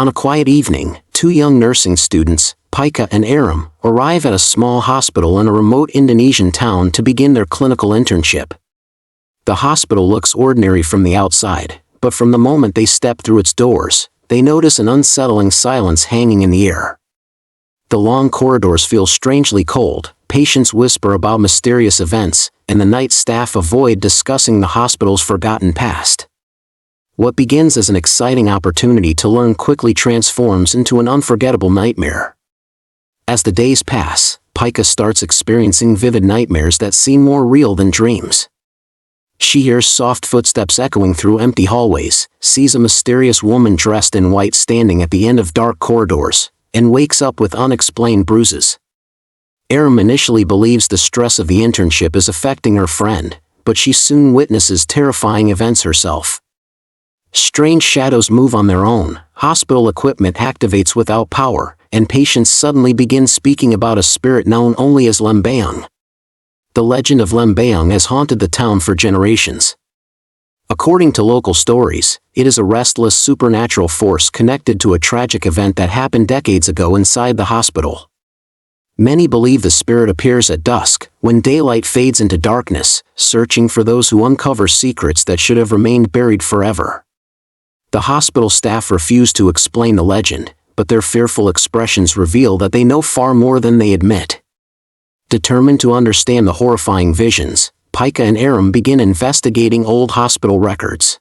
On a quiet evening, two young nursing students, Pika and Aram, arrive at a small hospital in a remote Indonesian town to begin their clinical internship. The hospital looks ordinary from the outside, but from the moment they step through its doors, they notice an unsettling silence hanging in the air. The long corridors feel strangely cold, patients whisper about mysterious events, and the night staff avoid discussing the hospital's forgotten past. What begins as an exciting opportunity to learn quickly transforms into an unforgettable nightmare. As the days pass, Pika starts experiencing vivid nightmares that seem more real than dreams. She hears soft footsteps echoing through empty hallways, sees a mysterious woman dressed in white standing at the end of dark corridors, and wakes up with unexplained bruises. Aram initially believes the stress of the internship is affecting her friend, but she soon witnesses terrifying events herself. Strange shadows move on their own, hospital equipment activates without power, and patients suddenly begin speaking about a spirit known only as LEMBAYUNG. The legend of LEMBAYUNG has haunted the town for generations. According to local stories, it is a restless supernatural force connected to a tragic event that happened decades ago inside the hospital. Many believe the spirit appears at dusk, when daylight fades into darkness, searching for those who uncover secrets that should have remained buried forever. The hospital staff refuse to explain the legend, but their fearful expressions reveal that they know far more than they admit. Determined to understand the horrifying visions, Pika and Aram begin investigating old hospital records.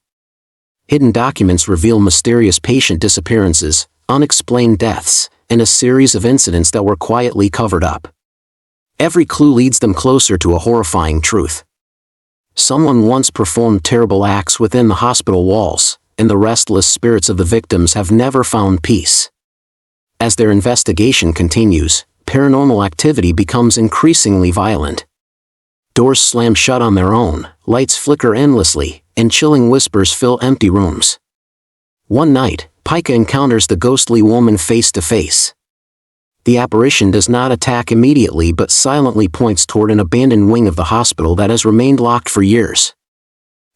Hidden documents reveal mysterious patient disappearances, unexplained deaths, and a series of incidents that were quietly covered up. Every clue leads them closer to a horrifying truth. Someone once performed terrible acts within the hospital walls, and the restless spirits of the victims have never found peace. As their investigation continues, paranormal activity becomes increasingly violent. Doors slam shut on their own, lights flicker endlessly, and chilling whispers fill empty rooms. One night, Pika encounters the ghostly woman face to face. The apparition does not attack immediately but silently points toward an abandoned wing of the hospital that has remained locked for years.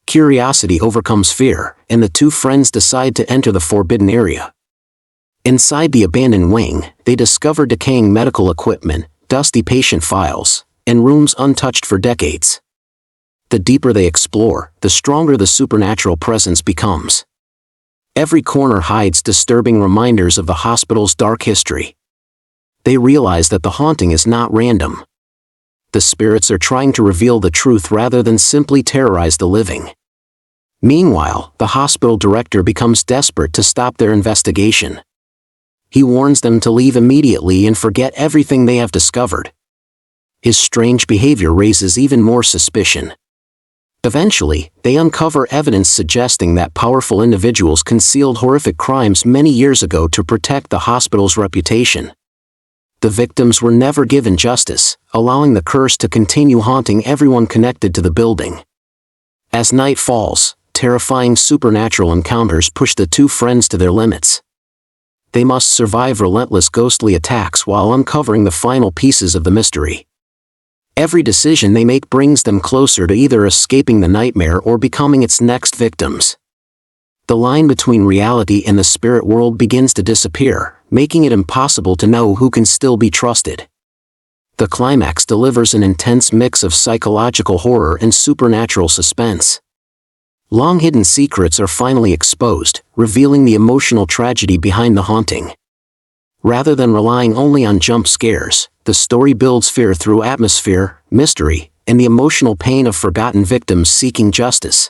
Curiosity overcomes fear, and the two friends decide to enter the forbidden area. Inside the abandoned wing, they discover decaying medical equipment, dusty patient files, and rooms untouched for decades. The deeper they explore, the stronger the supernatural presence becomes. Every corner hides disturbing reminders of the hospital's dark history. They realize that the haunting is not random. The spirits are trying to reveal the truth rather than simply terrorize the living. Meanwhile, the hospital director becomes desperate to stop their investigation. He warns them to leave immediately and forget everything they have discovered. His strange behavior raises even more suspicion. Eventually, they uncover evidence suggesting that powerful individuals concealed horrific crimes many years ago to protect the hospital's reputation. The victims were never given justice, allowing the curse to continue haunting everyone connected to the building. As night falls, terrifying supernatural encounters push the two friends to their limits. They must survive relentless ghostly attacks while uncovering the final pieces of the mystery. Every decision they make brings them closer to either escaping the nightmare or becoming its next victims. The line between reality and the spirit world begins to disappear, making it impossible to know who can still be trusted. The climax delivers an intense mix of psychological horror and supernatural suspense. Long-hidden secrets are finally exposed, revealing the emotional tragedy behind the haunting. Rather than relying only on jump scares, the story builds fear through atmosphere, mystery, and the emotional pain of forgotten victims seeking justice.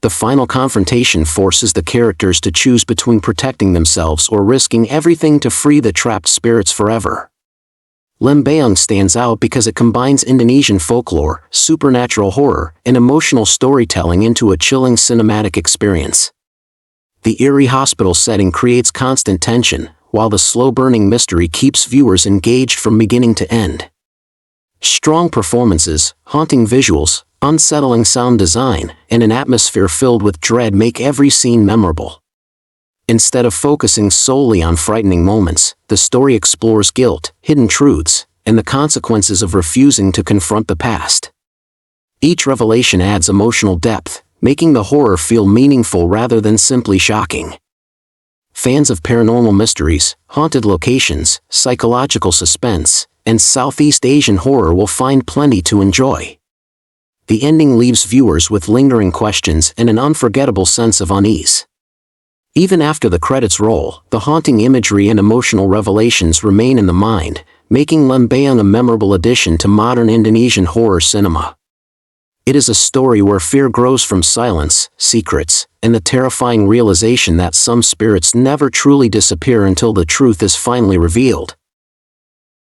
The final confrontation forces the characters to choose between protecting themselves or risking everything to free the trapped spirits forever. LEMBAYUNG stands out because it combines Indonesian folklore, supernatural horror, and emotional storytelling into a chilling cinematic experience. The eerie hospital setting creates constant tension, while the slow-burning mystery keeps viewers engaged from beginning to end. Strong performances, haunting visuals, unsettling sound design, and an atmosphere filled with dread make every scene memorable. Instead of focusing solely on frightening moments, the story explores guilt, hidden truths, and the consequences of refusing to confront the past. Each revelation adds emotional depth, making the horror feel meaningful rather than simply shocking. Fans of paranormal mysteries, haunted locations, psychological suspense, and Southeast Asian horror will find plenty to enjoy. The ending leaves viewers with lingering questions and an unforgettable sense of unease. Even after the credits roll, the haunting imagery and emotional revelations remain in the mind, making Lembayung a memorable addition to modern Indonesian horror cinema. It is a story where fear grows from silence, secrets, and the terrifying realization that some spirits never truly disappear until the truth is finally revealed.